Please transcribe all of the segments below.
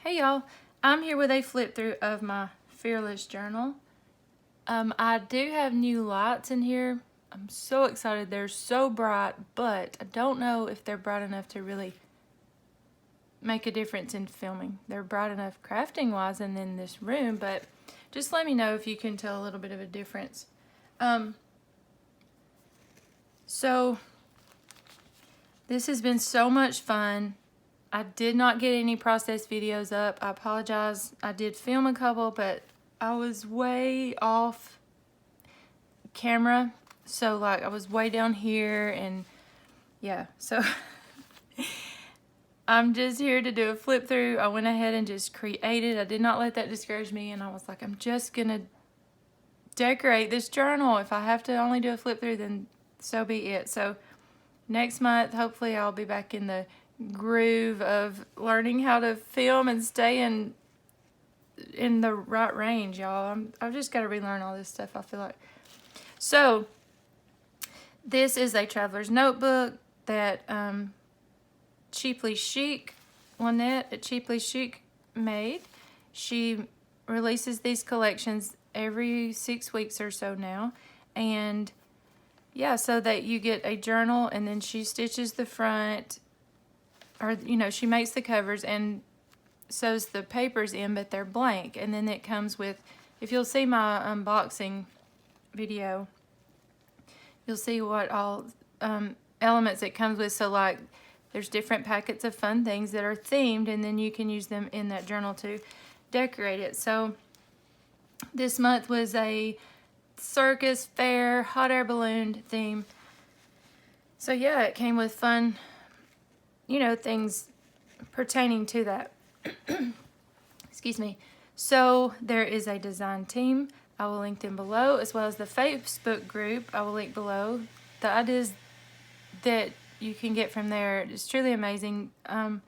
Hey y'all, I'm here with a flip through of my Fearless journal. I do have new lights in here. I'm so excited. They're so bright, but I don't know if they're bright enough to really make a difference in filming. They're bright enough crafting wise and in this room, but just let me know if you can tell a little bit of a difference. So this has been so much fun. I did not get any process videos up. I apologize. I did film a couple, but I was way off camera. So like I was way down here and yeah, so I'm just here to do a flip through. I went ahead and just created. I did not let that discourage me, and I was like, I'm just gonna decorate this journal. If I have to only do a flip through, then so be it. So next month, hopefully I'll be back in the groove of learning how to film and stay in the right range, y'all. I've just got to relearn all this stuff, I feel like. So this is a traveler's notebook that Cheaply Chic, Lynette at Cheaply Chic made. She releases these collections every 6 weeks or so now, and yeah, so that you get a journal, and then she stitches the front, or she makes the covers and sews the papers in, but they're blank. And then it comes with, if you'll see my unboxing video, you'll see what all elements it comes with. So like there's different packets of fun things that are themed, and then you can use them in that journal to decorate it. So this month was a circus fair hot air balloon theme. So yeah, it came with fun, things pertaining to that. Excuse me. So there is a design team. I will link them below, as well as the Facebook group. I will link below. The ideas that you can get from there is truly amazing. I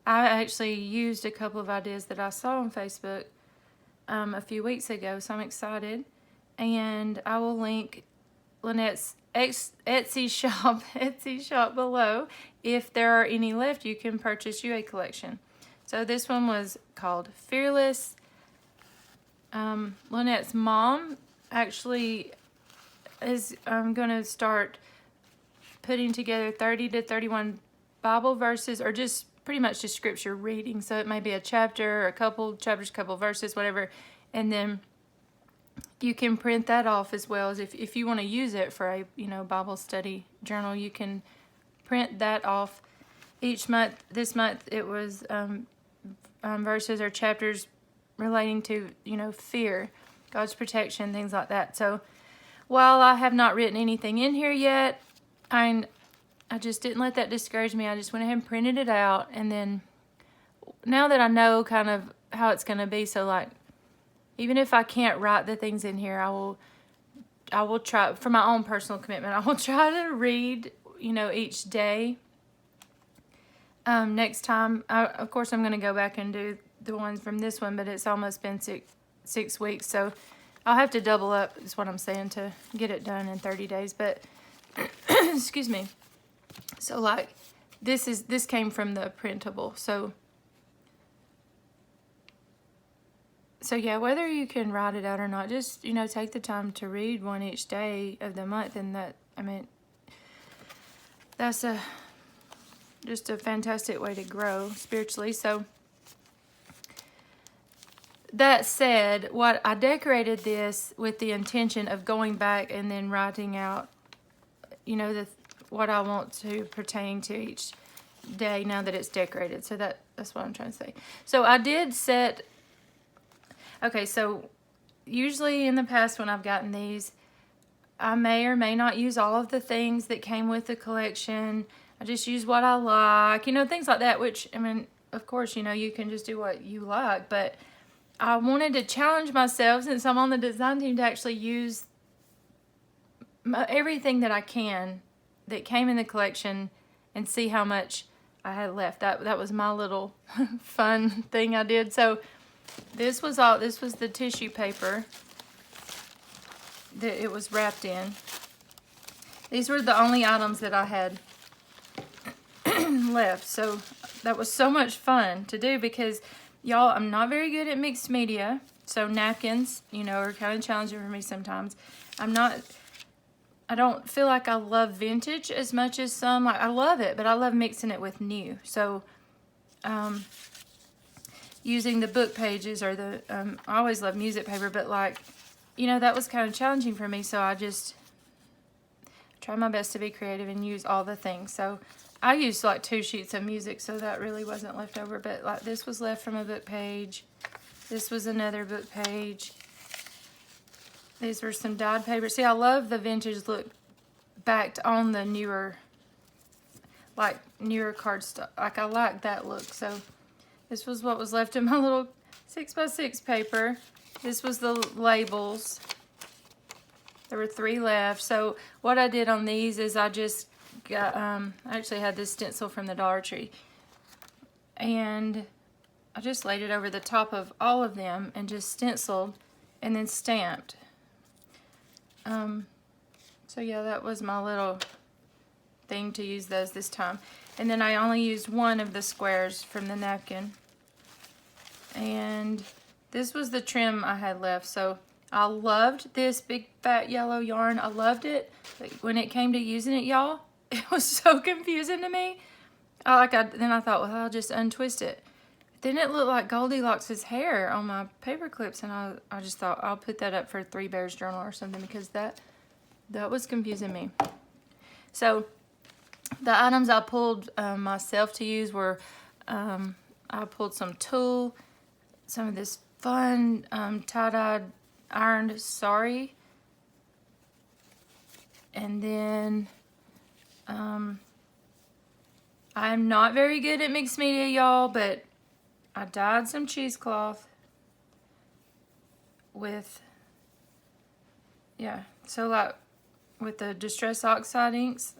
actually used a couple of ideas that I saw on Facebook a few weeks ago, so I'm excited. And I will link Lynette's Etsy shop below. If there are any left, you can purchase you a collection. So this one was called Fearless. Lynette's mom actually is going to start putting together 30 to 31 Bible verses, or just pretty much just scripture reading. So it may be a chapter, or a couple chapters, couple verses, whatever. And then you can print that off, as well as if you want to use it for a Bible study journal, you can print that off each month. This month it was verses or chapters relating to fear, God's protection, things like that. So while I have not written anything in here yet, I just didn't let that discourage me. I just went ahead and printed it out, and then now that I know kind of how it's going to be, so like even if I can't write the things in here, I will try, for my own personal commitment, I will try to read each day. Next time, of course, I'm going to go back and do the ones from this one, but it's almost been six weeks, so I'll have to double up, is what I'm saying, to get it done in 30 days. But excuse me. So like this came from the printable. So yeah, whether you can write it out or not, just take the time to read one each day of the month, and that's just a fantastic way to grow spiritually. So that said, what I decorated this with the intention of going back and then writing out, what I want to pertain to each day now that it's decorated. So that's what I'm trying to say. So I did set. Okay, so usually in the past when I've gotten these, I may or may not use all of the things that came with the collection. I just use what I like, things like that, which, of course, you can just do what you like, but I wanted to challenge myself, since I'm on the design team, to actually use everything that I can that came in the collection and see how much I had left. That was my little fun thing I did. So this was the tissue paper that it was wrapped in. These were the only items that I had left. So that was so much fun to do, because Y'all, I'm not very good at mixed media. So napkins, you know, are kind of challenging for me sometimes. I don't feel like I love vintage as much as some. Like, I love it, but I love mixing it with new. So, using the book pages or the, I always love music paper, but like, you know, that was kind of challenging for me. So I just try my best to be creative and use all the things. So I used like 2 sheets of music, so that really wasn't left over. But like this was left from a book page. This was another book page. These were some dyed paper. See, I love the vintage look backed on the newer cardstock. Like, I like that look. So this was what was left in my little 6x6 paper. This was the labels. There were 3 left. So what I did on these is I just got, I actually had this stencil from the Dollar Tree. And I just laid it over the top of all of them and just stenciled and then stamped. So yeah, that was my little thing to use those this time. And then I only used one of the squares from the napkin. And this was the trim I had left. So I loved this big fat yellow yarn. I loved it. But when it came to using it, y'all, it was so confusing to me. Then I thought, well, I'll just untwist it. Then it looked like Goldilocks' hair on my paper clips, and I just thought I'll put that up for 3 Bears Journal or something, because that was confusing me. So the items I pulled myself to use were, I pulled some tulle, some of this fun tie-dyed ironed sari, and then I'm not very good at mixed media, y'all, but I dyed some cheesecloth with, so like with the Distress Oxide inks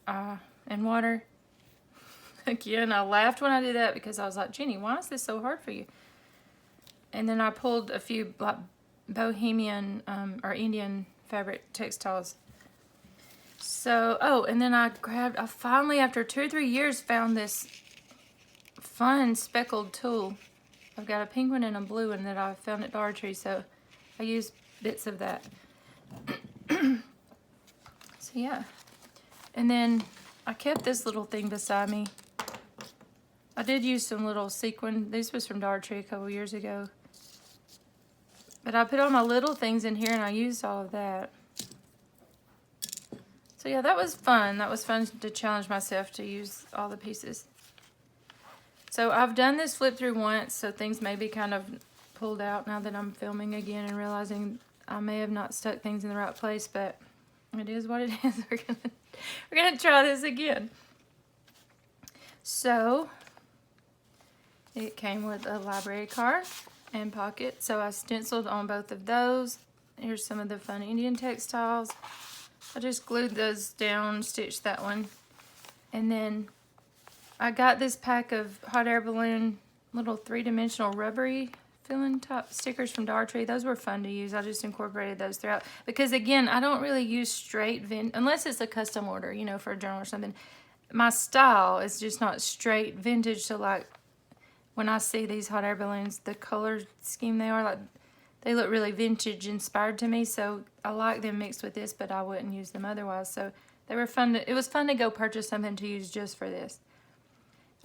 and water. Again, I laughed when I did that because I was like, Jenny, why is this so hard for you? And then I pulled a few like Bohemian or Indian fabric textiles. So, and then I finally, after 2 or 3 years, found this fun speckled tulle. I've got a pink one and a blue one that I found at Dollar Tree, so I used bits of that. So yeah, and then I kept this little thing beside me. I did use some little sequin. This was from Dollar Tree a couple years ago, but I put all my little things in here and I used all of that. So yeah, that was fun. That was fun to challenge myself to use all the pieces. So I've done this flip through once, so things may be kind of pulled out now that I'm filming again and realizing I may have not stuck things in the right place, but it is what it is. We're gonna try this again. So it came with a library card and pocket, so I stenciled on both of those. Here's some of the fun Indian textiles. I just glued those down, stitched that one, and then I got this pack of hot air balloon little 3-dimensional rubbery filling top stickers from Dollar Tree. Those were fun to use. I just incorporated those throughout because, again, I don't really use straight unless it's a custom order, you know, for a journal or something. My style is just not straight vintage. So like when I see these hot air balloons, the color scheme they are, like they look really vintage inspired to me. So I like them mixed with this, but I wouldn't use them otherwise. So they were fun. It was fun to go purchase something to use just for this.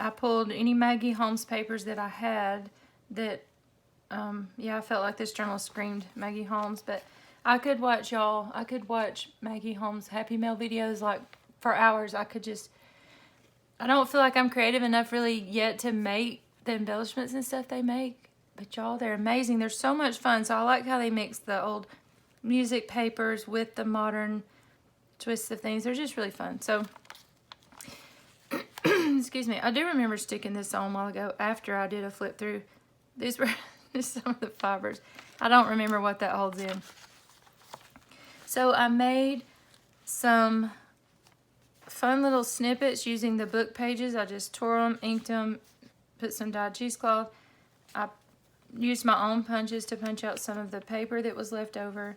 I pulled any Maggie Holmes papers that I had that, I felt like this journal screamed Maggie Holmes, but I could watch Maggie Holmes Happy Mail videos like for hours. I don't feel like I'm creative enough really yet to make the embellishments and stuff they make, but y'all, they're amazing. They're so much fun. So I like how they mix the old music papers with the modern twists of things. They're just really fun. So excuse me, I do remember sticking this on a while ago after I did a flip through. These were just some of the fibers. I don't remember what that holds in. So I made some fun little snippets using the book pages. I just tore them, inked them, put some dyed cheesecloth. I used my own punches to punch out some of the paper that was left over.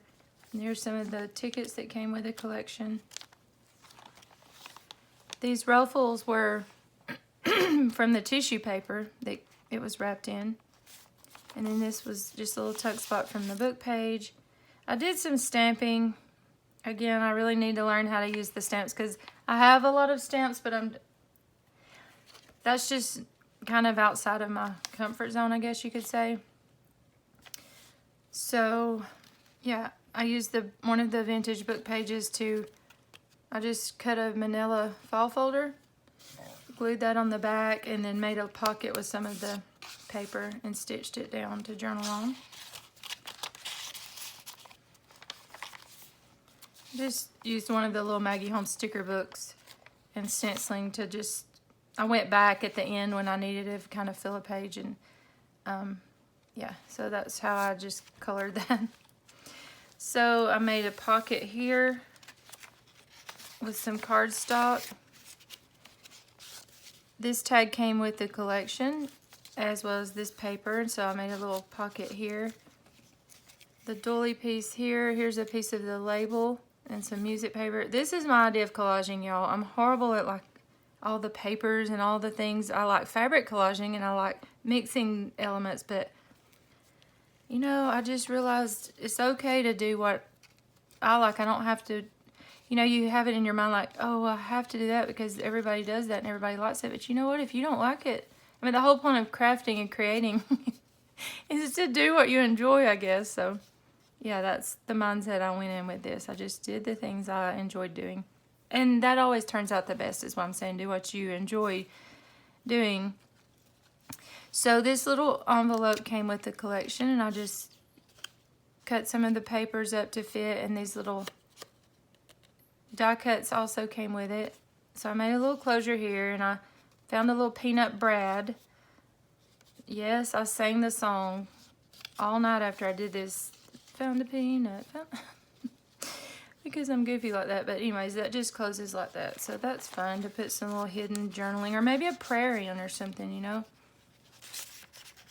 And here's some of the tickets that came with the collection. These ruffles were from the tissue paper that it was wrapped in. And then this was just a little tuck spot from the book page. I did some stamping. Again, I really need to learn how to use the stamps because I have a lot of stamps, but that's just kind of outside of my comfort zone, I guess you could say. So, yeah, I used one of the vintage book pages I just cut a manila file folder, glued that on the back, and then made a pocket with some of the paper and stitched it down to journal on. Just used one of the little Maggie Holmes sticker books and stenciling to I went back at the end when I needed to kind of fill a page, and yeah, so that's how I just colored that. So I made a pocket here with some cardstock. This tag came with the collection as well as this paper, so I made a little pocket here. The doily piece here, here's a piece of the label and some music paper. This is my idea of collaging, y'all. I'm horrible at like all the papers and all the things. I like fabric collaging and I like mixing elements, but you know, I just realized it's okay to do what I like. I don't have to, you know, you have it in your mind like, oh, I have to do that because everybody does that and everybody likes it. But you know what? If you don't like it, I mean, the whole point of crafting and creating is to do what you enjoy, I guess. So, yeah, that's the mindset I went in with this. I just did the things I enjoyed doing. And that always turns out the best, is what I'm saying. Do what you enjoy doing. So this little envelope came with the collection, and I just cut some of the papers up to fit, and these little die cuts also came with it. So I made a little closure here, and I found a little peanut Brad. Yes, I sang the song all night after I did this. Found a peanut. Because I'm goofy like that. But anyways, that just closes like that. So that's fun to put some little hidden journaling, or maybe a prayer in or something, you know.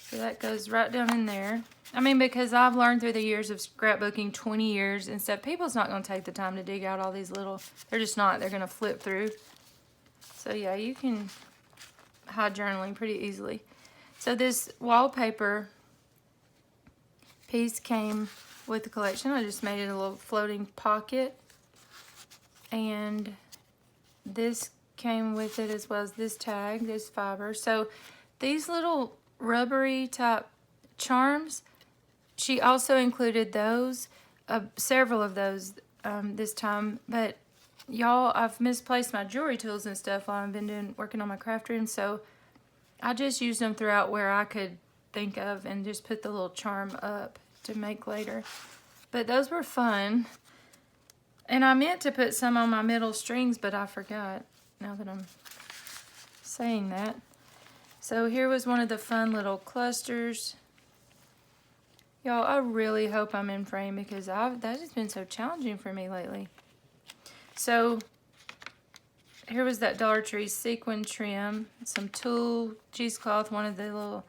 So that goes right down in there. I mean, because I've learned through the years of scrapbooking, 20 years and stuff, people's not going to take the time to dig out all these little, they're just not. They're going to flip through. So yeah, you can hide journaling pretty easily. So this wallpaper piece came with the collection. I just made it a little floating pocket. And this came with it as well as this tag, this fiber. So these little rubbery type charms, she also included those, several of those this time. But y'all, I've misplaced my jewelry tools and stuff while I've been working on my craft room, so I just used them throughout where I could think of and just put the little charm up to make later. But those were fun. And I meant to put some on my middle strings, but I forgot now that I'm saying that. So here was one of the fun little clusters. Y'all, I really hope I'm in frame because that has been so challenging for me lately. So here was that Dollar Tree sequin trim, some tulle, cheesecloth, one of the little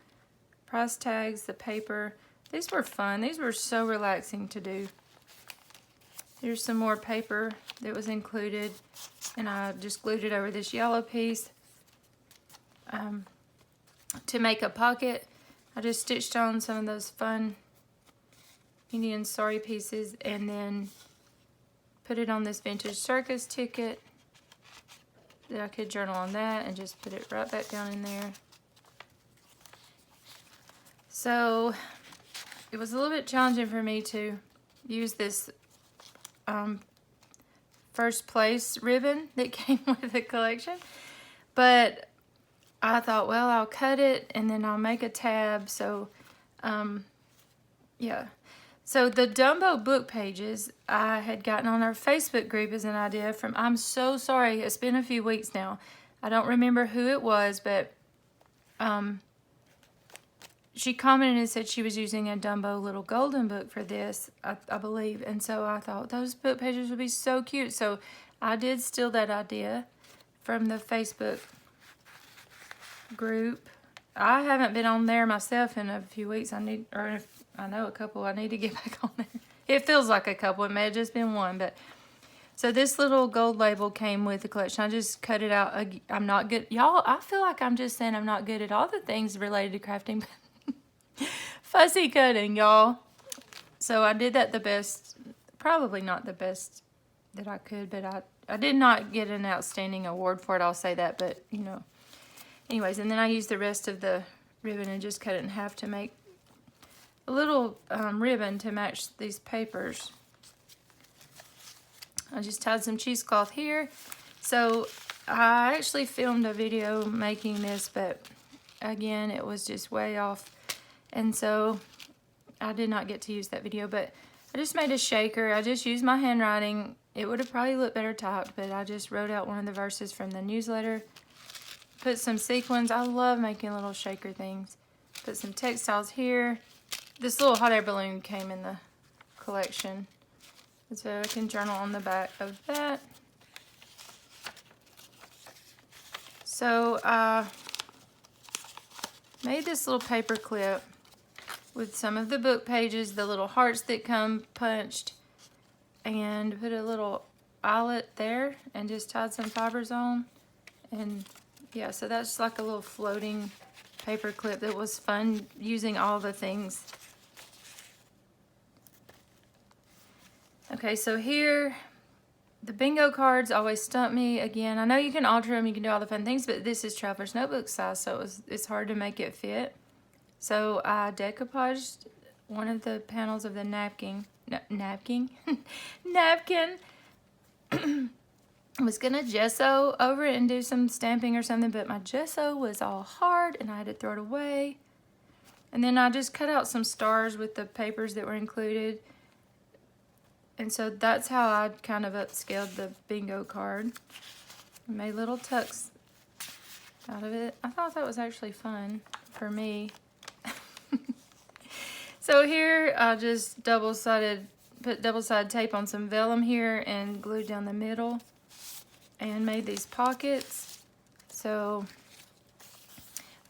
price tags, the paper. These were fun. These were so relaxing to do. Here's some more paper that was included, and I just glued it over this yellow piece. To make a pocket, I just stitched on some of those fun Indian sari pieces and then put it on this vintage circus ticket that I could journal on that and just put it right back down in there. So it was a little bit challenging for me to use this first place ribbon that came with the collection, but I thought, well, I'll cut it and then I'll make a tab. So yeah. So the Dumbo book pages I had gotten on our Facebook group as an idea from, I'm so sorry, it's been a few weeks now. I don't remember who it was, but she commented and said she was using a Dumbo little golden book for this, I believe. And so I thought those book pages would be so cute. So I did steal that idea from the Facebook group. I haven't been on there myself in a few weeks. I know a couple. I need to get back on there. It feels like a couple. It may have just been one, but So this little gold label came with the collection. I just cut it out. I'm not good. Y'all, I feel like I'm just saying I'm not good at all the things related to crafting. Fussy cutting, y'all. So I did that the best, probably not the best that I could, but I did not get an outstanding award for it, I'll say that, but you know. Anyways, and then I used the rest of the ribbon and just cut it in half to make a little ribbon to match these papers. I just tied some cheesecloth here. So I actually filmed a video making this, but again, it was just way off. And so I did not get to use that video, but I just made a shaker. I just used my handwriting. It would have probably looked better typed, but I just wrote out one of the verses from the newsletter. Put some sequins. I love making little shaker things. Put some textiles here. This little hot air balloon came in the collection. So I can journal on the back of that. So I made this little paper clip with some of the book pages, the little hearts that come punched, and put a little eyelet there and just tied some fibers on. And yeah, so that's like a little floating paper clip that was fun using all the things. Okay, so here, the bingo cards always stump me. Again, I know you can alter them, you can do all the fun things, but this is Traveler's Notebook size, so it's hard to make it fit. So I decoupaged one of the panels of the napkin. I was gonna gesso over it and do some stamping or something, but my gesso was all hard and I had to throw it away. And then I just cut out some stars with the papers that were included. And so that's how I kind of upscaled the bingo card. I made little tucks out of it. I thought that was actually fun for me. So here I just put double-sided tape on some vellum here and glued down the middle and made these pockets. So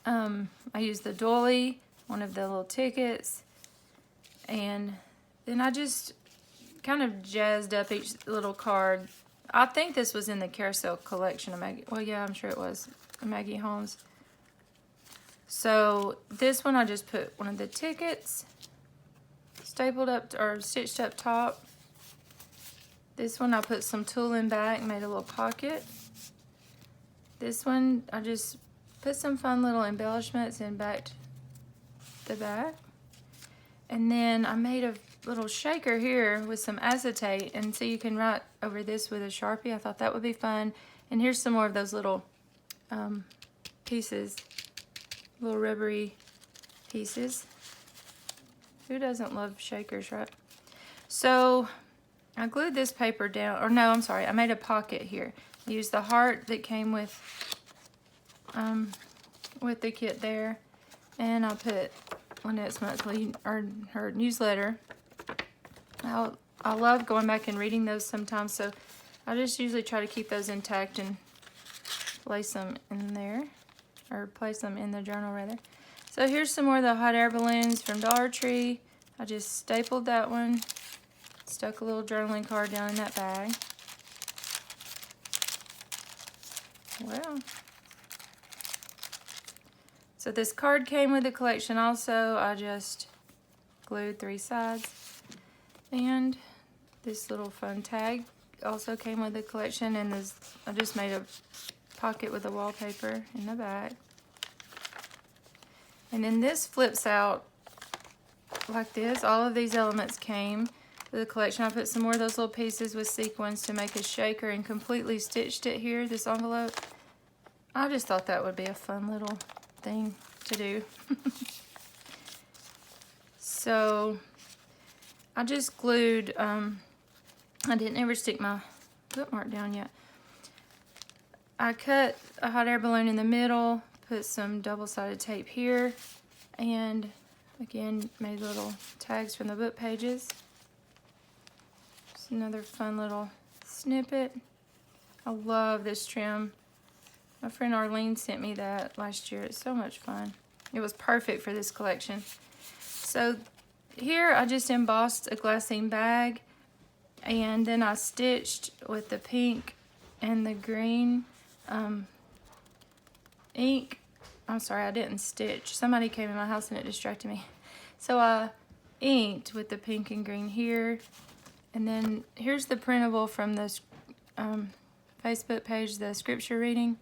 I used the doily, one of the little tickets, and then I just kind of jazzed up each little card. I think this was in the carousel collection of Maggie. Well, yeah, I'm sure it was Maggie Holmes. So this one I just put one of the tickets stapled up or stitched up top. This one I put some tulle in back, made a little pocket. This one I just put some fun little embellishments in the back. And then I made a little shaker here with some acetate, and so you can write over this with a Sharpie. I thought that would be fun. And here's some more of those little pieces, little rubbery pieces. Who doesn't love shakers, right? So I glued this paper down, or no, I'm sorry, I made a pocket here. I used the heart that came with the kit there, and I put Lynette's monthly, or her newsletter. I love going back and reading those sometimes, so I just usually try to keep those intact and place them in there, or place them in the journal rather. So here's some more of the hot air balloons from Dollar Tree. I just stapled that one, stuck a little journaling card down in that bag. Well, so this card came with the collection also. I just glued 3 sides. And this little fun tag also came with the collection, and I just made a pocket with the wallpaper in the back. And then this flips out like this. All of these elements came with the collection. I put some more of those little pieces with sequins to make a shaker and completely stitched it here, this envelope. I just thought that would be a fun little thing to do. So I just glued, I didn't ever stick my bookmark down yet. I cut a hot air balloon in the middle, put some double-sided tape here, and again made little tags from the book pages. Just another fun little snippet. I love this trim. My friend Arlene sent me that last year. It's so much fun. It was perfect for this collection. So here I just embossed a glassine bag, And then I stitched with the pink and the green ink. I'm sorry, I didn't stitch. Somebody came in my house and it distracted me. So I inked with the pink and green here. And then here's the printable from this Facebook page, the scripture reading.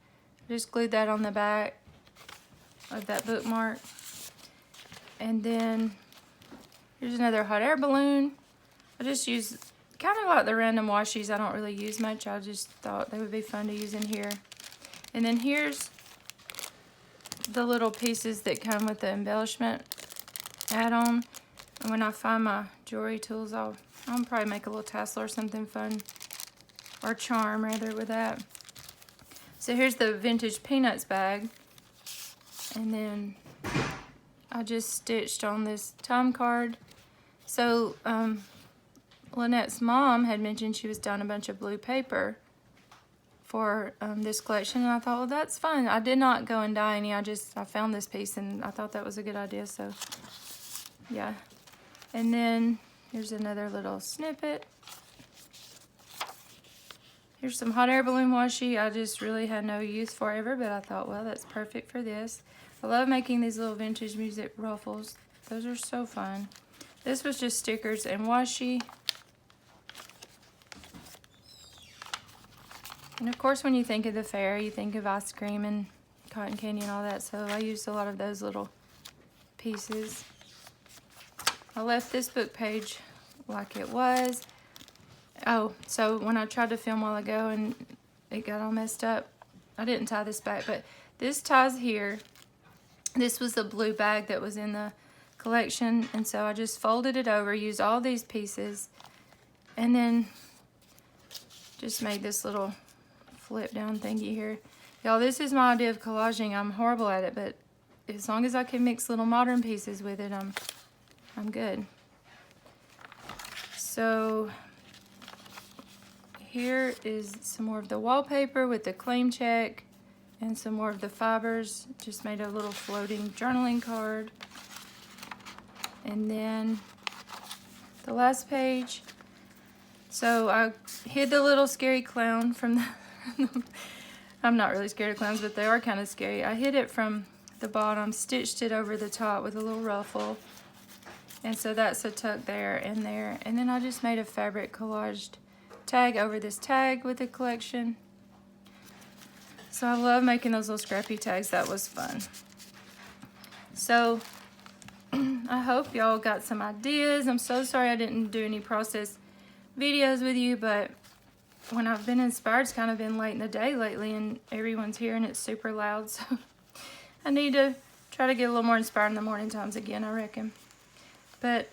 I just glued that on the back of that bookmark. And then here's another hot air balloon. I just use kind of like the random washies I don't really use much. I just thought they would be fun to use in here. And then here's the little pieces that come with the embellishment add-on. And when I find my jewelry tools, I'll probably make a little tassel or something fun, or charm rather, with that. So here's the vintage peanuts bag. And then I just stitched on this time card. So Lynette's mom had mentioned she was dyeing a bunch of blue paper for this collection, and I thought, well, that's fun. I did not go and dye any. I found this piece and I thought that was a good idea. So yeah. And then here's another little snippet. Here's some hot air balloon washi I just really had no use for ever, but I thought, well, that's perfect for this. I love making these little vintage music ruffles. Those are so fun. This was just stickers and washi. And of course, when you think of the fair, you think of ice cream and cotton candy and all that. So I used a lot of those little pieces. I left this book page like it was. Oh, so when I tried to film a while ago and it got all messed up, I didn't tie this back, but this ties here. This was the blue bag that was in the collection, and so I just folded it over, used all these pieces, and then just made this little flip down thingy here. Y'all, this is my idea of collaging. I'm horrible at it, but as long as I can mix little modern pieces with it, I'm good. So here is some more of the wallpaper with the claim check and some more of the fibers. Just made a little floating journaling card. And then the last page. So I hid the little scary clown from the I'm not really scared of clowns, but they are kind of scary. I hid it from the bottom, stitched it over the top with a little ruffle. And so that's a tuck there and there. And then I just made a fabric collaged tag over this tag with the collection. So I love making those little scrappy tags. That was fun. So I hope y'all got some ideas. I'm so sorry I didn't do any process videos with you, but when I've been inspired, it's kind of been late in the day lately, and everyone's here and it's super loud, so I need to try to get a little more inspired in the morning times again, I reckon. But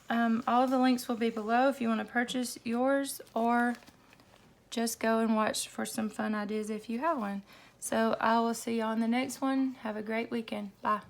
all of the links will be below if you want to purchase yours, or just go and watch for some fun ideas if you have one. So I will see you on the next one. Have a great weekend. Bye.